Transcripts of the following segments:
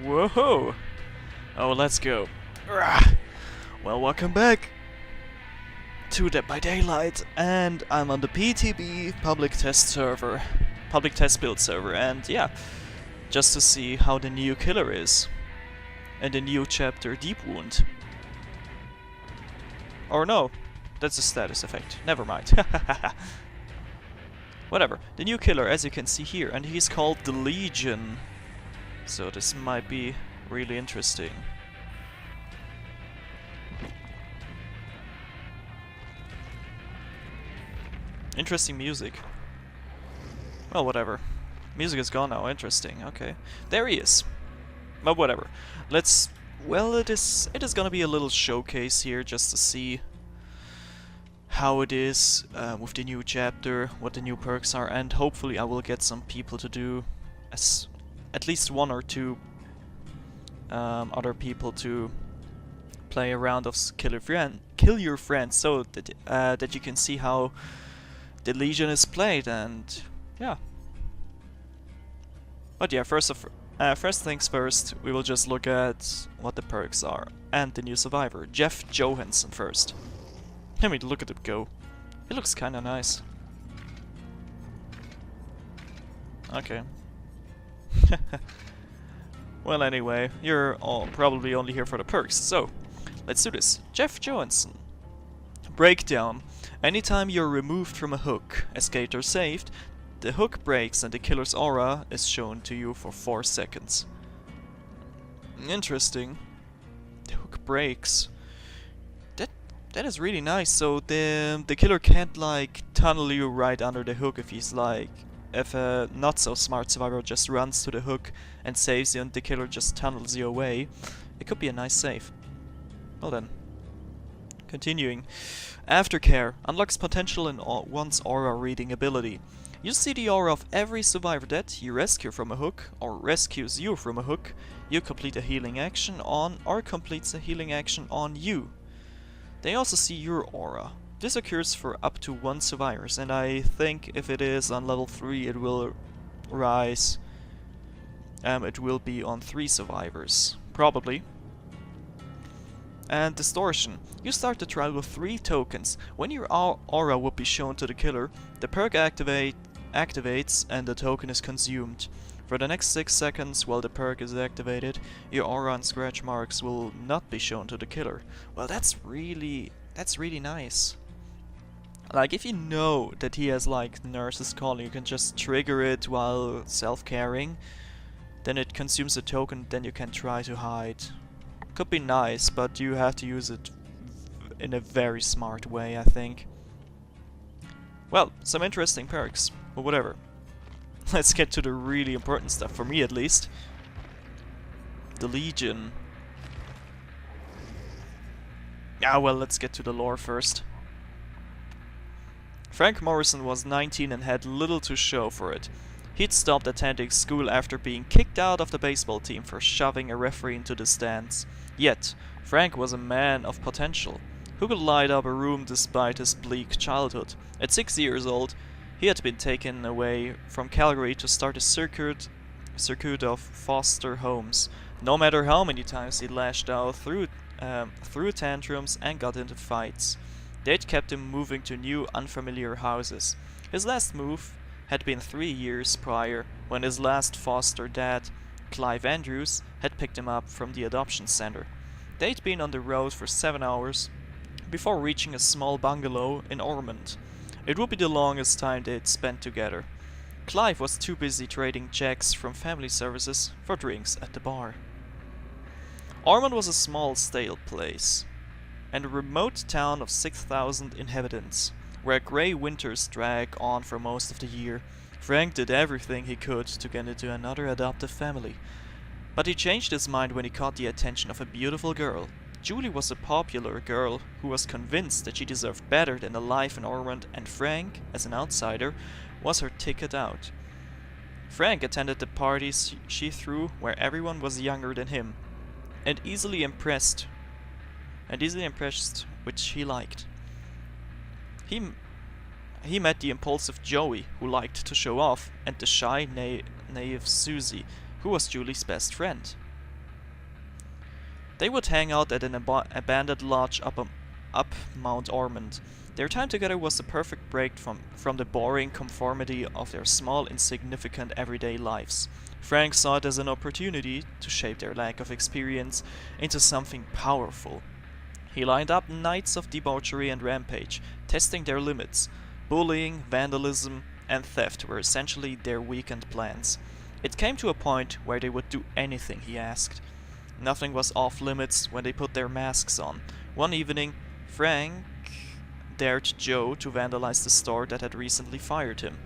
Whoa! Oh, let's go. Rah. Well, welcome back to Dead by Daylight, and I'm on the PTB public test server, public test build server, and yeah, just to see how the new killer is, and the new chapter Deep Wound. Or no, that's a status effect. Never mind. Whatever. The new killer, as you can see here, and he's called the Legion. So this might be really interesting. Interesting music. Well, whatever. Music is gone now. Interesting. Okay. There he is. But whatever. Let's... Well, it is gonna be a little showcase here just to see how it is with the new chapter, what the new perks are, and hopefully I will get some people to do at least one or two other people to play a round of Kill Your Friend, so that that you can see how the Legion is played, and yeah. But yeah, first things first, we will just look at what the perks are and the new survivor, Jeff Johansson first. I mean, look at him go. He looks kinda nice. Okay. Well, anyway, you're all probably only here for the perks, so let's do this. Jeff Johansson. Breakdown. Anytime you're removed from a hook, escaped or saved, the hook breaks and the killer's aura is shown to you for 4 seconds. Interesting. The hook breaks. That is really nice. So the killer can't like tunnel you right under the hook if a not so smart survivor just runs to the hook and saves you and the killer just tunnels you away. It could be a nice save. Well then. Continuing. Aftercare unlocks potential in one's aura reading ability. You see the aura of every survivor that you rescue from a hook or rescues you from a hook. You complete a healing action on or completes a healing action on you. They also see your aura. This occurs for up to 1 survivors, and I think if it is on level 3 it will rise. It will be on 3 survivors. Probably. And Distortion. You start the trial with 3 tokens. When your aura would be shown to the killer, the perk activates and the token is consumed. For the next 6 seconds while the perk is activated, your aura and scratch marks will not be shown to the killer. Well, that's really nice. Like, if you know that he has like nurses calling, you can just trigger it while self-caring. Then it consumes a token, then you can try to hide. Could be nice, but you have to use it in a very smart way, I think. Well, some interesting perks, but whatever. Let's get to the really important stuff, for me at least. The Legion. Ah, well, let's get to the lore first. Frank Morrison was 19 and had little to show for it. He'd stopped attending school after being kicked out of the baseball team for shoving a referee into the stands. Yet, Frank was a man of potential, who could light up a room despite his bleak childhood. At 6 years old, he had been taken away from Calgary to start a circuit of foster homes. No matter how many times he lashed out, threw tantrums and got into fights, they'd kept him moving to new, unfamiliar houses. His last move had been 3 years prior, when his last foster dad, Clive Andrews, had picked him up from the adoption center. They'd been on the road for 7 hours before reaching a small bungalow in Ormond. It would be the longest time they'd spent together. Clive was too busy trading checks from family services for drinks at the bar. Ormond was a small, stale place, and a remote town of 6,000 inhabitants, where grey winters drag on for most of the year. Frank did everything he could to get into another adoptive family, but he changed his mind when he caught the attention of a beautiful girl. Julie was a popular girl who was convinced that she deserved better than a life in Ormond, and Frank, as an outsider, was her ticket out. Frank attended the parties she threw where everyone was younger than him, and easily impressed which he liked. He met the impulsive Joey, who liked to show off, and the shy, naive Susie, who was Julie's best friend. They would hang out at an abandoned lodge up Mount Ormond. Their time together was the perfect break from the boring conformity of their small, insignificant everyday lives. Frank saw it as an opportunity to shape their lack of experience into something powerful. He lined up nights of debauchery and rampage, testing their limits. Bullying, vandalism, and theft were essentially their weekend plans. It came to a point where they would do anything he asked. Nothing was off limits when they put their masks on. One evening, Frank dared Joe to vandalize the store that had recently fired him.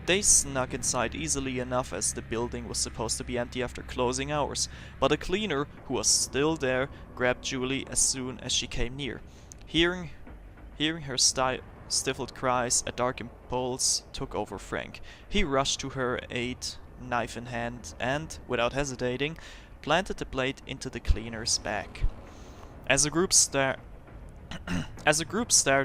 They snuck inside easily enough as the building was supposed to be empty after closing hours, but a cleaner, who was still there, grabbed Julie as soon as she came near. Hearing her stifled cries, a dark impulse took over Frank. He rushed to her aid, knife in hand, and, without hesitating, planted the blade into the cleaner's back. As a group stared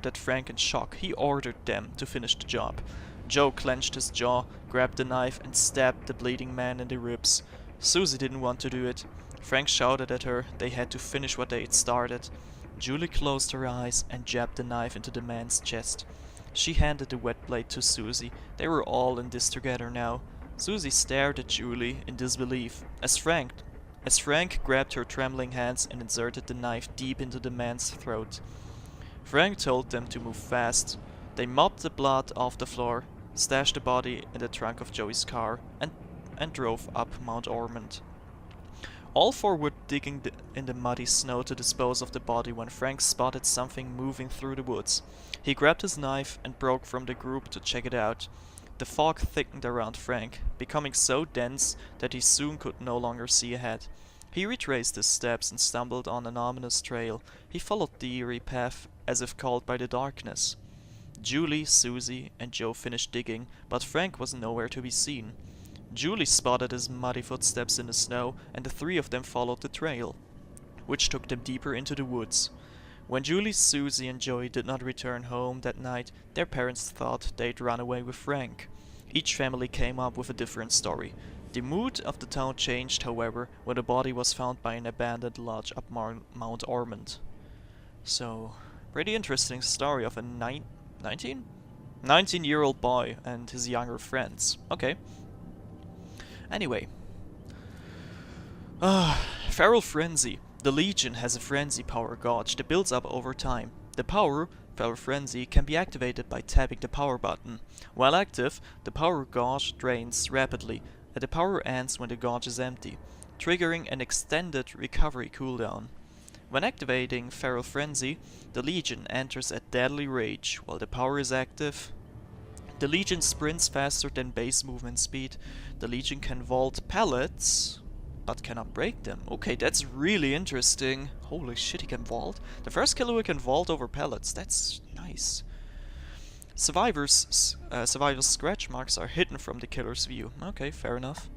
at Frank in shock, he ordered them to finish the job. Joe clenched his jaw, grabbed the knife, and stabbed the bleeding man in the ribs. Susie didn't want to do it. Frank shouted at her they had to finish what they had started. Julie closed her eyes and jabbed the knife into the man's chest. She handed the wet blade to Susie. They were all in this together now. Susie stared at Julie in disbelief as Frank grabbed her trembling hands and inserted the knife deep into the man's throat. Frank told them to move fast. They mopped the blood off the floor, stashed the body in the trunk of Joey's car, and drove up Mount Ormond. All four were digging in the muddy snow to dispose of the body when Frank spotted something moving through the woods. He grabbed his knife and broke from the group to check it out. The fog thickened around Frank, becoming so dense that he soon could no longer see ahead. He retraced his steps and stumbled on an ominous trail. He followed the eerie path as if called by the darkness. Julie, Susie, and Joe finished digging, but Frank was nowhere to be seen. Julie spotted his muddy footsteps in the snow, and the three of them followed the trail, which took them deeper into the woods. When Julie, Susie, and Joey did not return home that night, their parents thought they'd run away with Frank. Each family came up with a different story. The mood of the town changed, however, when the body was found by an abandoned lodge up Mount Ormond. So, pretty interesting story of a 19-year-old boy and his younger friends. Okay. Anyway. Feral Frenzy. The Legion has a frenzy power gauge that builds up over time. The power, Feral Frenzy, can be activated by tapping the power button. While active, the power gauge drains rapidly, and the power ends when the gauge is empty, triggering an extended recovery cooldown. When activating Feral Frenzy, the Legion enters a deadly rage. While the power is active, the Legion sprints faster than base movement speed. The Legion can vault pallets, but cannot break them. Okay, that's really interesting. Holy shit, he can vault. The first killer who can vault over pallets. That's nice. Survivors' scratch marks are hidden from the killer's view. Okay, fair enough.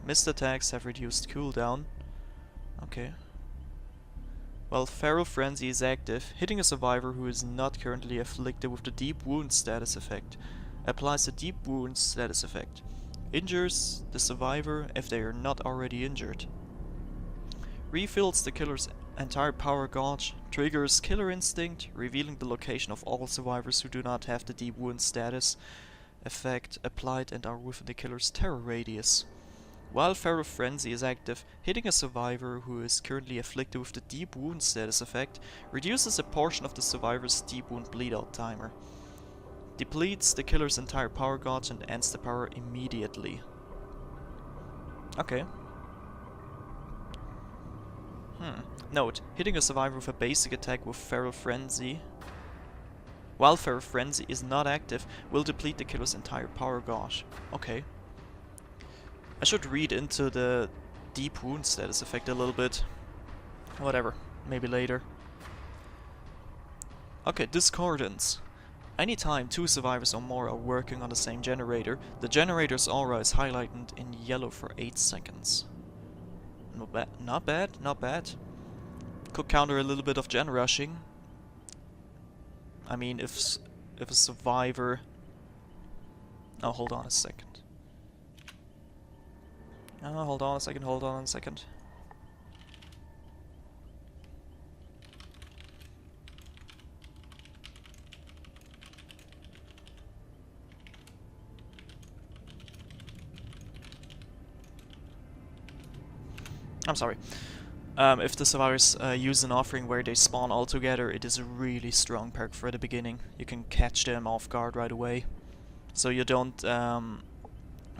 Missed attacks have reduced cooldown. Okay. While Feral Frenzy is active, hitting a survivor who is not currently afflicted with the Deep Wound status effect applies the Deep Wound status effect. Injures the survivor if they are not already injured. Refills the killer's entire power gauge. Triggers Killer Instinct, revealing the location of all survivors who do not have the Deep Wound status effect applied and are within the killer's terror radius. While Feral Frenzy is active, hitting a survivor who is currently afflicted with the Deep Wound status effect reduces a portion of the survivor's Deep Wound bleed-out timer. Depletes the killer's entire power gauge and ends the power immediately. Okay. Note, hitting a survivor with a basic attack with Feral Frenzy, while Feral Frenzy is not active, will deplete the killer's entire power gauge. Okay. I should read into the Deep Wound status effect a little bit. Whatever, maybe later. Okay, Discordance. Anytime two survivors or more are working on the same generator, the generator's aura is highlighted in yellow for 8 seconds. Not bad. Could counter a little bit of gen rushing. I mean, if a survivor... Oh, hold on a second. Hold on a second. I'm sorry. If the survivors use an offering where they spawn all together, it is a really strong perk for the beginning. You can catch them off guard right away, so you don't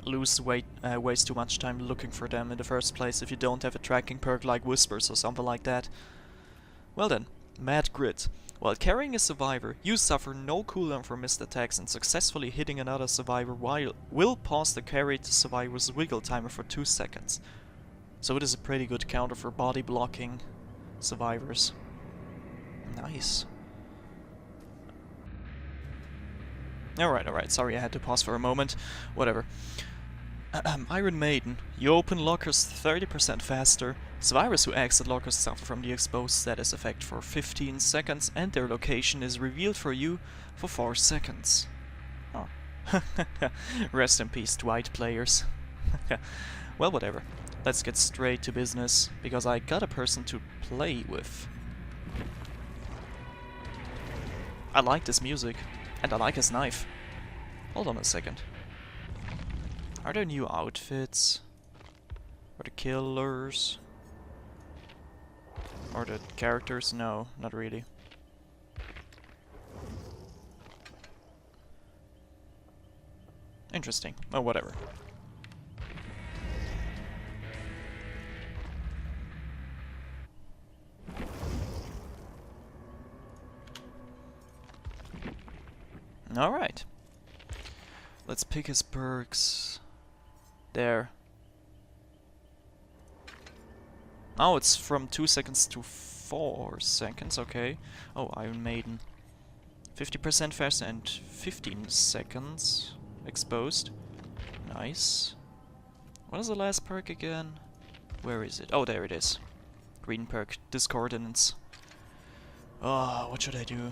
waste too much time looking for them in the first place if you don't have a tracking perk like Whispers or something like that. Well then, Mad Grit. While carrying a survivor, you suffer no cooldown for missed attacks, and successfully hitting another survivor will pause the carried survivor's wiggle timer for 2 seconds. So it is a pretty good counter for body blocking survivors. Nice. Alright, sorry I had to pause for a moment. Whatever. Iron Maiden. You open lockers 30% faster. Survivors who exit lockers suffer from the exposed status effect for 15 seconds, and their location is revealed for you for 4 seconds. Oh. Rest in peace, Dwight players. Well, whatever. Let's get straight to business, because I got a person to play with. I like this music, and I like his knife. Hold on a second. Are there new outfits? Or the killers? Or the characters? No, not really. Interesting. Oh, whatever. Alright. Let's pick his perks. There. Oh, it's from 2 seconds to 4 seconds, okay. Oh, Iron Maiden. 50% faster and 15 seconds exposed. Nice. What is the last perk again? Where is it? Oh, there it is. Green perk, Discordance. Oh, what should I do?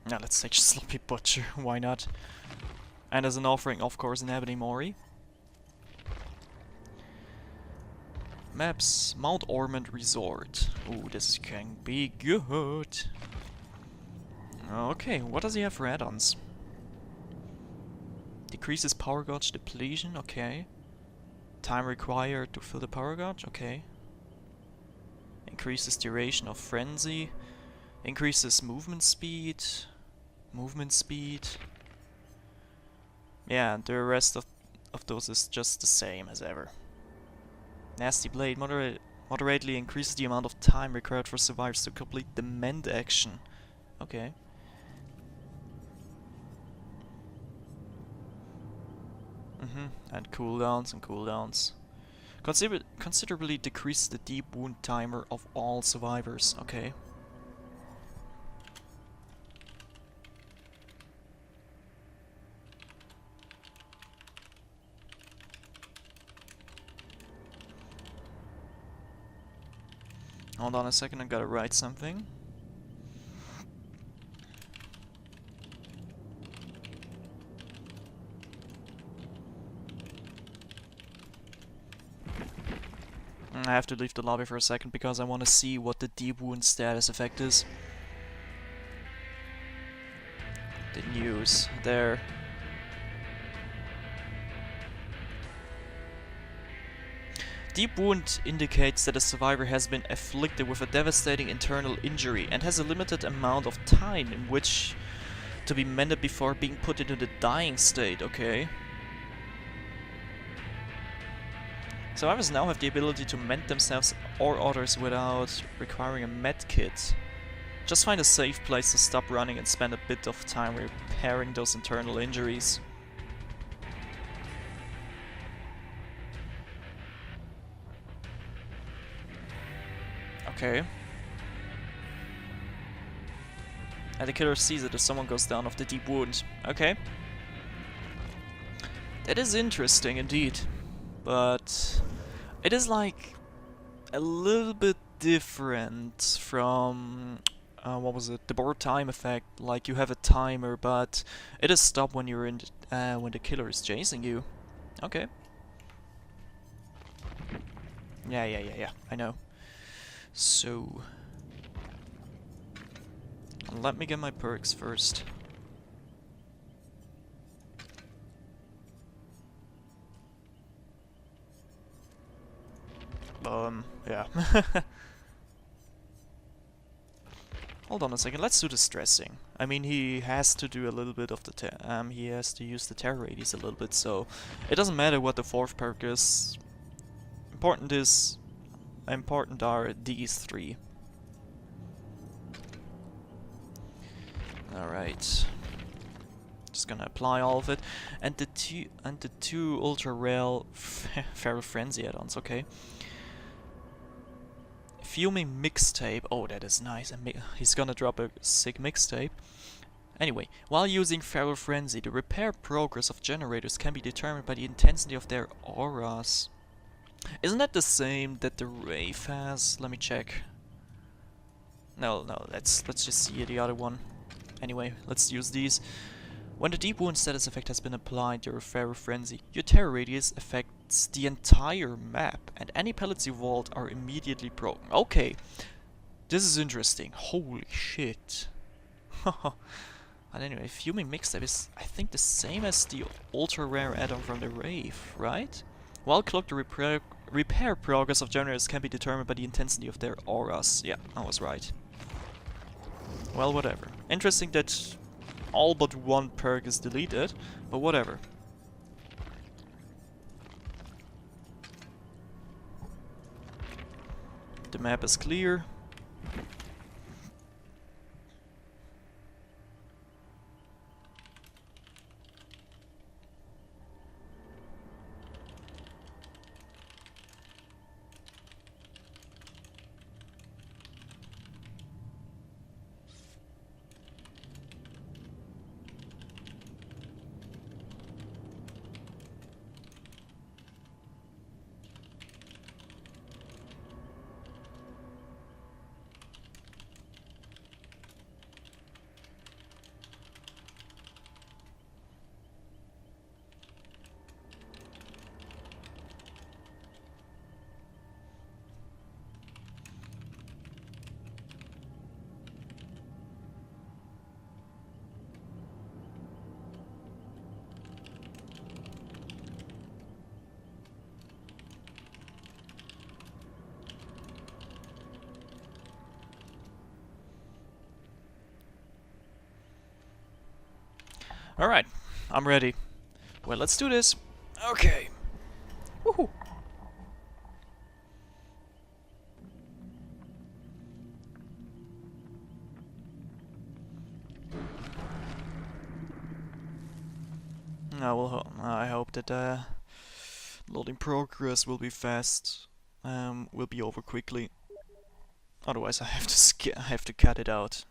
Now let's take Sloppy Butcher, why not? And as an offering, of course, an Ebony Mori. Maps, Mount Ormond Resort. Ooh, this can be good. Okay, what does he have for add-ons? Decreases power gauge depletion, okay. Time required to fill the power gauge, okay. Increases duration of frenzy. Increases movement speed. Yeah, and the rest of those is just the same as ever. Nasty Blade moderately increases the amount of time required for survivors to complete the mend action. Okay. And cooldowns. Considerably decrease the deep wound timer of all survivors. Okay. Hold on a second, I gotta write something. I have to leave the lobby for a second because I want to see what the deep wound status effect is. The news there. Deep wound indicates that a survivor has been afflicted with a devastating internal injury and has a limited amount of time in which to be mended before being put into the dying state, okay? Survivors now have the ability to mend themselves or others without requiring a med kit. Just find a safe place to stop running and spend a bit of time repairing those internal injuries. Okay. And the killer sees it if someone goes down of the deep wound. Okay. That is interesting indeed. But it is like a little bit different from what was it? The board time effect. Like you have a timer, but it is stopped when you're in when the killer is chasing you. Okay. Yeah. I know. So let me get my perks first. Yeah. Hold on a second, let's do the stressing. I mean, he has to do a little bit of the he has to use the terror radius a little bit, so it doesn't matter what the fourth perk is. Important are these three. Alright. Just gonna apply all of it. And the two ultra rare Feral Frenzy add-ons, okay. Fuming mixtape. Oh, that is nice. And he's gonna drop a sick mixtape. Anyway, while using Feral Frenzy, the repair progress of generators can be determined by the intensity of their auras. Isn't that the same that the Wraith has? Let me check. No, let's just see the other one. Anyway, let's use these. When the Deep Wound status effect has been applied to your Feral Frenzy, your terror radius affects the entire map, and any pellets you vault are immediately broken. Okay, this is interesting. Holy shit. And anyway, Fuming Mixtape is, I think, the same as the ultra rare add-on from the Wraith, right? While clocked, the repair progress of generators can be determined by the intensity of their auras. Yeah, I was right. Well, whatever. Interesting that all but one perk is deleted, but whatever. The map is clear. Alright, I'm ready. Well, let's do this. Okay. Woohoo! I hope that loading progress will be fast. Will be over quickly. Otherwise, I have to cut it out.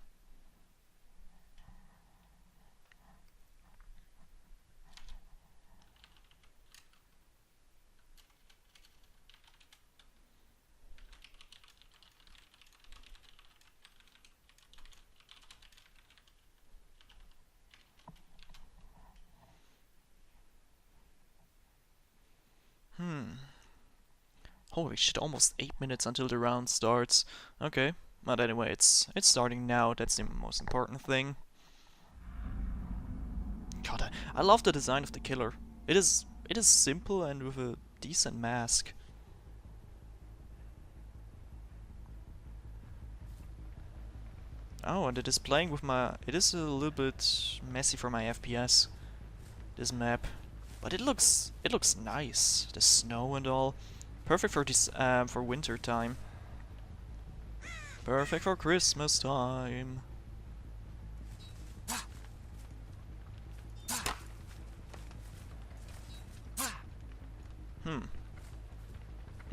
Holy shit, almost 8 minutes until the round starts. Okay, but anyway, it's starting now, that's the most important thing. God, I love the design of the killer. It is simple and with a decent mask. Oh, and it is playing with my... It is a little bit messy for my FPS, this map. But it looks nice. The snow and all. Perfect for this for winter time. Perfect for Christmas time.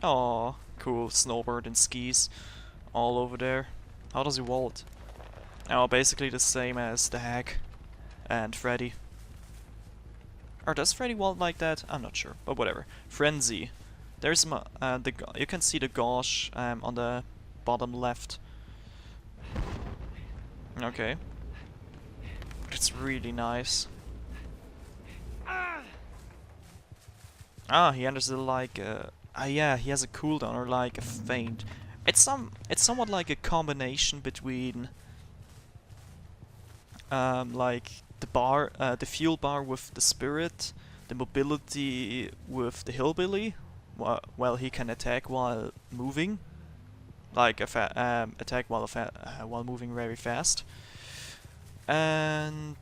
Oh, cool. Snowbird and skis all over there. How does he vault? Oh, basically the same as the Hag and Freddy. Or does Freddy vault like that? I'm not sure, but whatever. Frenzy. There's you can see the gauge on the bottom left. Okay. It's really nice. Ah, he enters it like yeah, he has a cooldown or like a feint. It's somewhat like a combination between like the fuel bar with the spirit, the mobility with the hillbilly. Well, he can attack while moving, like attack while moving very fast, and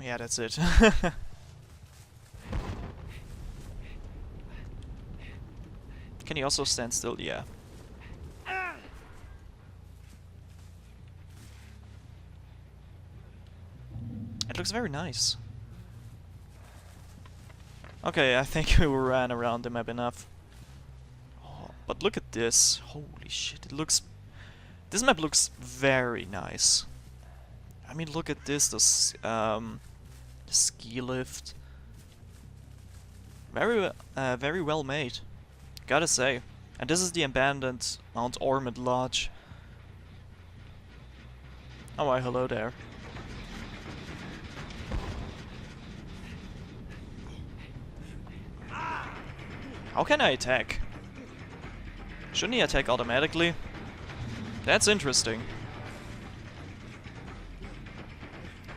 yeah, that's it. Can he also stand still? Yeah. It looks very nice. Okay, I think we ran around the map enough. Oh, but look at this. Holy shit, it looks... This map looks very nice. I mean, look at this, the ski lift. Very well made, gotta say. And this is the abandoned Mount Ormond Lodge. Oh, why, hello there. How can I attack? Shouldn't he attack automatically? That's interesting.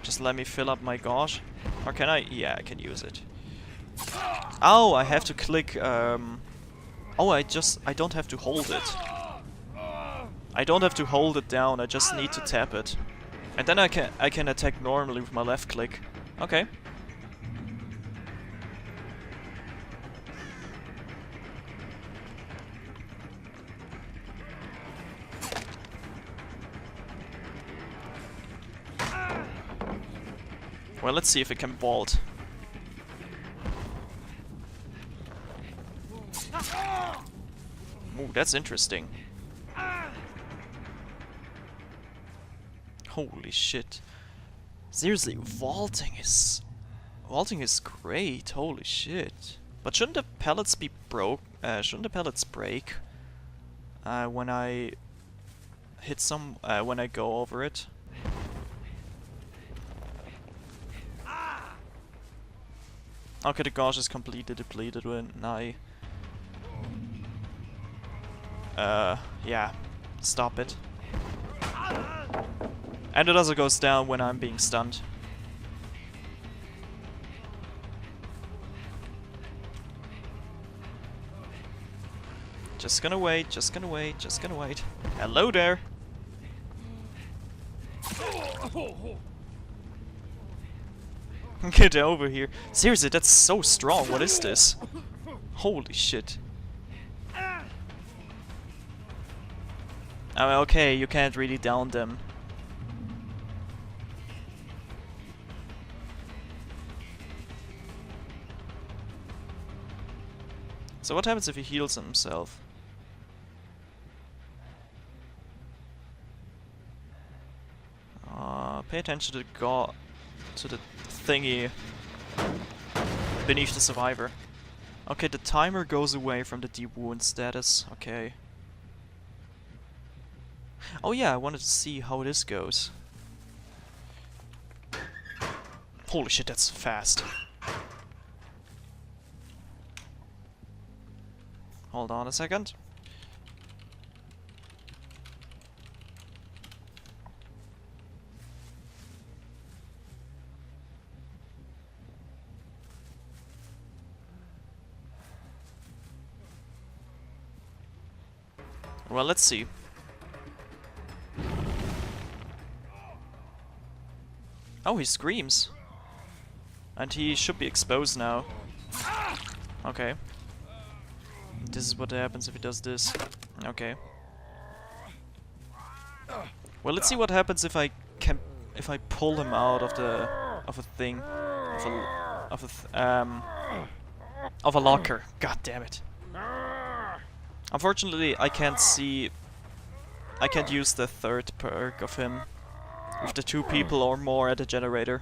Just let me fill up my gauge. Or can I? Yeah, I can use it. Oh, I have to click, Oh, I don't have to hold it. I don't have to hold it down, I just need to tap it. And then I can attack normally with my left click. Okay. Well, let's see if it can vault. Ooh, that's interesting. Holy shit. Seriously, vaulting is great, holy shit. But shouldn't the pellets be shouldn't the pellets break when I hit when I go over it? Okay, the gauge is completely depleted when I... yeah. Stop it. And it also goes down when I'm being stunned. Just gonna wait, just gonna wait, just gonna wait. Hello there! Get over here. Seriously, that's so strong. What is this? Holy shit. Oh, okay, you can't really down them. So what happens if he heals himself? Pay attention to the thingy beneath the survivor. Okay, the timer goes away from the deep wound status. Okay. Oh yeah, I wanted to see how this goes. Holy shit, that's fast. Hold on a second. Well, let's see. Oh, he screams. And he should be exposed now. Okay. This is what happens if he does this. Okay. Well, let's see what happens if I pull him out of a locker. God damn it. Unfortunately, I can't use the third perk of him with the 2 people or more at the generator.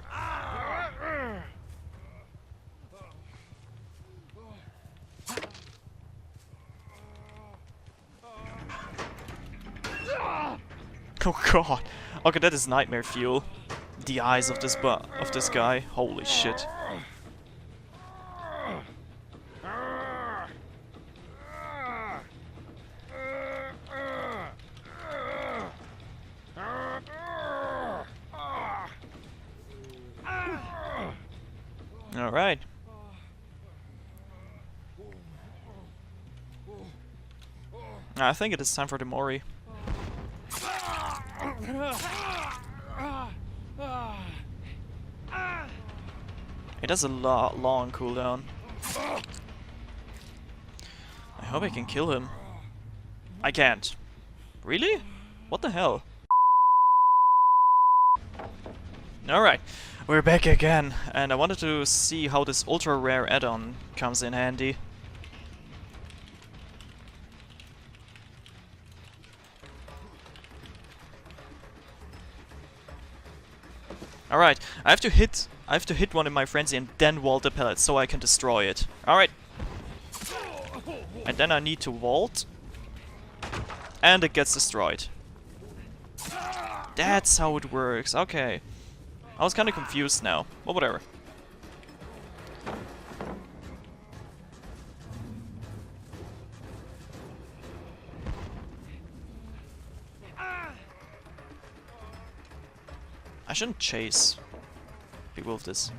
Oh god. Okay, that is nightmare fuel. The eyes of this guy. Holy shit. Alright. I think it is time for the Mori. It has a long cooldown. I hope I can kill him. I can't. Really? What the hell? Alright, we're back again, and I wanted to see how this ultra rare add-on comes in handy. Alright, I have to hit one of my frenzy and then vault the pellet so I can destroy it. Alright. And then I need to vault. And it gets destroyed. That's how it works. Okay. I was kinda confused now. But whatever. I shouldn't chase people with this.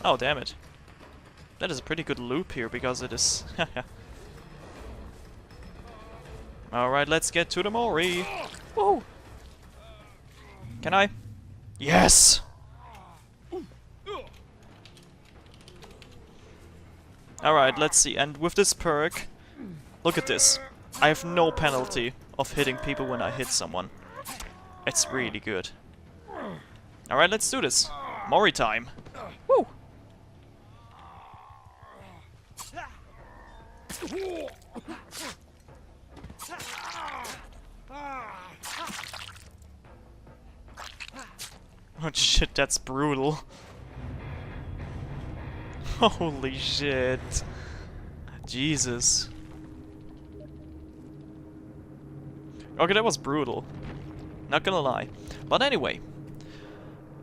Oh, damn it. That is a pretty good loop here, because it is... Alright, let's get to the Mori. Woo! Can I? Yes! Alright, let's see. And with this perk, look at this. I have no penalty of hitting people when I hit someone. It's really good. Alright, let's do this. Mori time. Woo! Oh shit, that's brutal. Holy shit. Jesus. Okay, that was brutal. Not gonna lie. But anyway.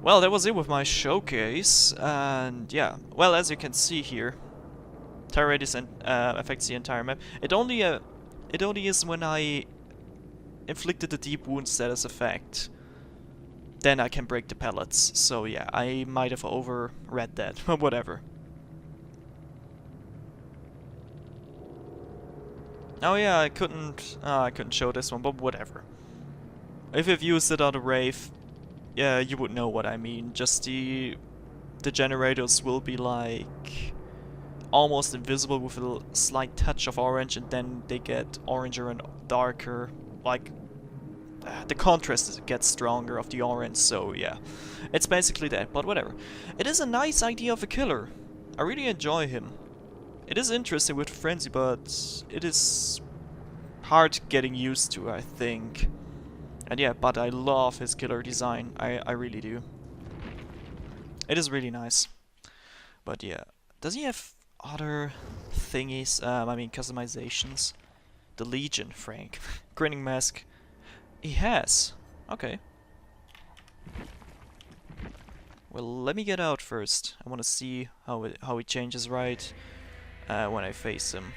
Well, that was it with my showcase. And yeah. Well, as you can see here, Terror Radius affects the entire map. It only is when I inflicted the deep wound status effect. Then I can break the pellets. So yeah, I might have overread that. But whatever. Oh yeah, I couldn't show this one, but whatever. If you've used it on a rave, yeah, you would know what I mean. Just the generators will be like almost invisible with a slight touch of orange, and then they get oranger and darker. Like the contrast gets stronger of the orange. So yeah, it's basically that. But whatever. It is a nice idea of a killer. I really enjoy him. It is interesting with Frenzy, but it is hard getting used to, I think. And yeah, but I love his killer design. I really do. It is really nice. But yeah. Does he have other thingies? I mean, customizations? The Legion, Frank. Grinning Mask. He has. Okay. Well, let me get out first. I want to see how he changes right when I face him.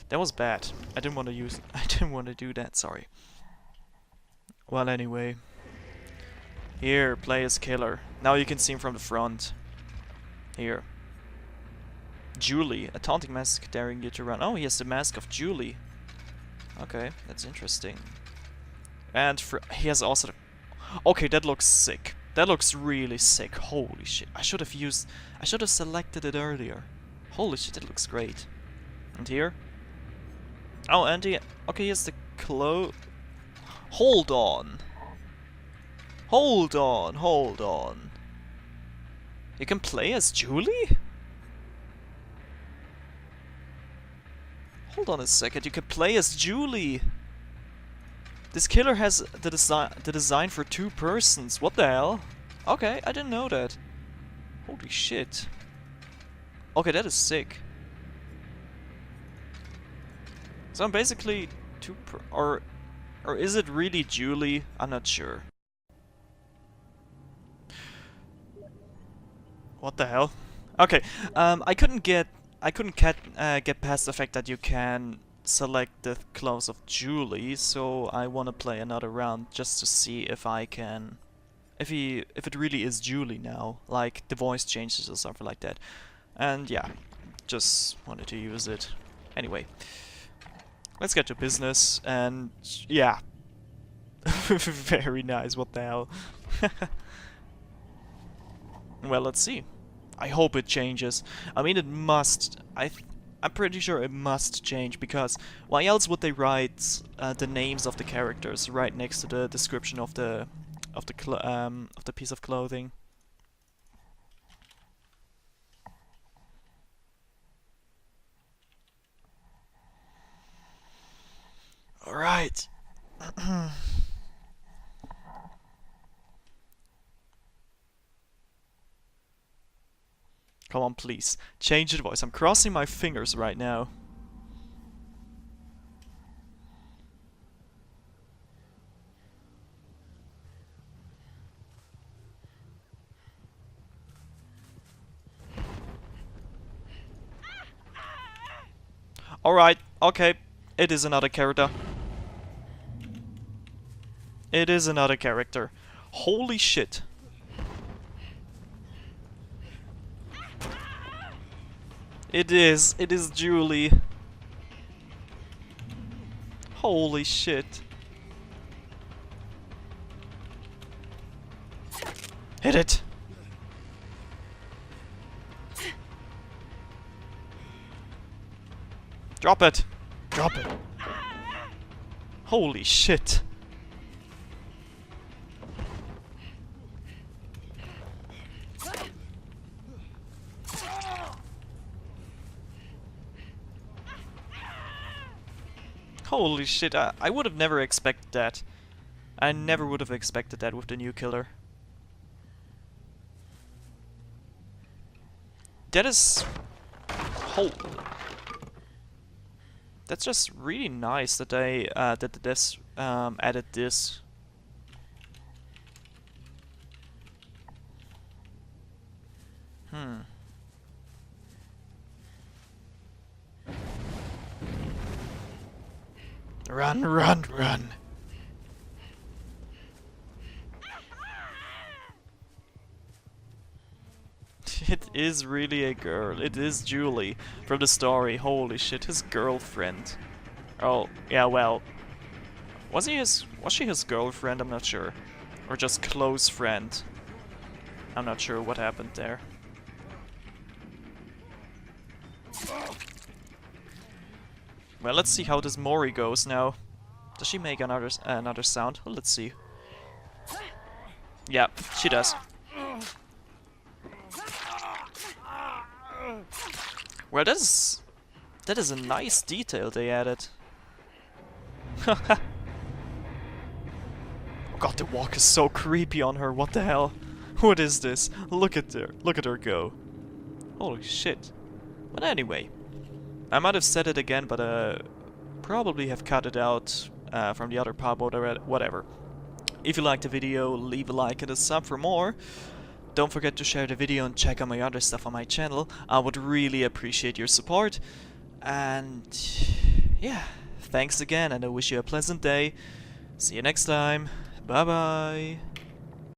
That was bad. I didn't want to do that, sorry. Well, anyway. Here, play as killer. Now you can see him from the front. Here. Julie, a taunting mask daring you to run. Oh, he has the mask of Julie. Okay, that's interesting. And he has also the... Okay, that looks sick. That looks really sick. Holy shit. I should have selected it earlier. Holy shit, that looks great. And here? Oh, and he... Okay, he has the Hold on. Hold on, hold on. You can play as Julie? Hold on a second, you can play as Julie. This killer has the design for 2 persons. What the hell? Okay, I didn't know that. Holy shit. Okay, that is sick. So I'm basically or is it really Julie? I'm not sure. What the hell? Okay, I couldn't get past the fact that you can select the clothes of Julie, so I want to play another round just to see if I can, if it really is Julie now, like the voice changes or something like that. And yeah, just wanted to use it. Anyway, let's get to business, and yeah. Very nice, what the hell. Well, let's see. I hope it changes. I mean, it must. I'm pretty sure it must change, because why else would they write the names of the characters right next to the description of the piece of clothing? All right. Come on, please. Change the voice. I'm crossing my fingers right now. Alright, okay. It is another character. It is another character. Holy shit. It is Julie. Holy shit. Hit it. Drop it. Drop it. Holy shit. Holy shit, I would have never expected that. I never would have expected that with the new killer. That is... Holy... That's just really nice that they that this added this. Run, run, run. It is really a girl. It is Julie from the story. Holy shit, his girlfriend. Oh, yeah, well. Was she his girlfriend? I'm not sure. Or just close friend. I'm not sure what happened there. Well, let's see how this Mori goes now. Does she make another sound? Well, let's see. Yeah, she does. Well, that is a nice detail they added. Oh god, the walk is so creepy on her. What the hell? What is this? Look at her go. Holy shit. But anyway, I might have said it again, but probably have cut it out from the other part or whatever. If you liked the video, leave a like and a sub for more. Don't forget to share the video and check out my other stuff on my channel. I would really appreciate your support. And yeah, thanks again, and I wish you a pleasant day. See you next time. Bye bye.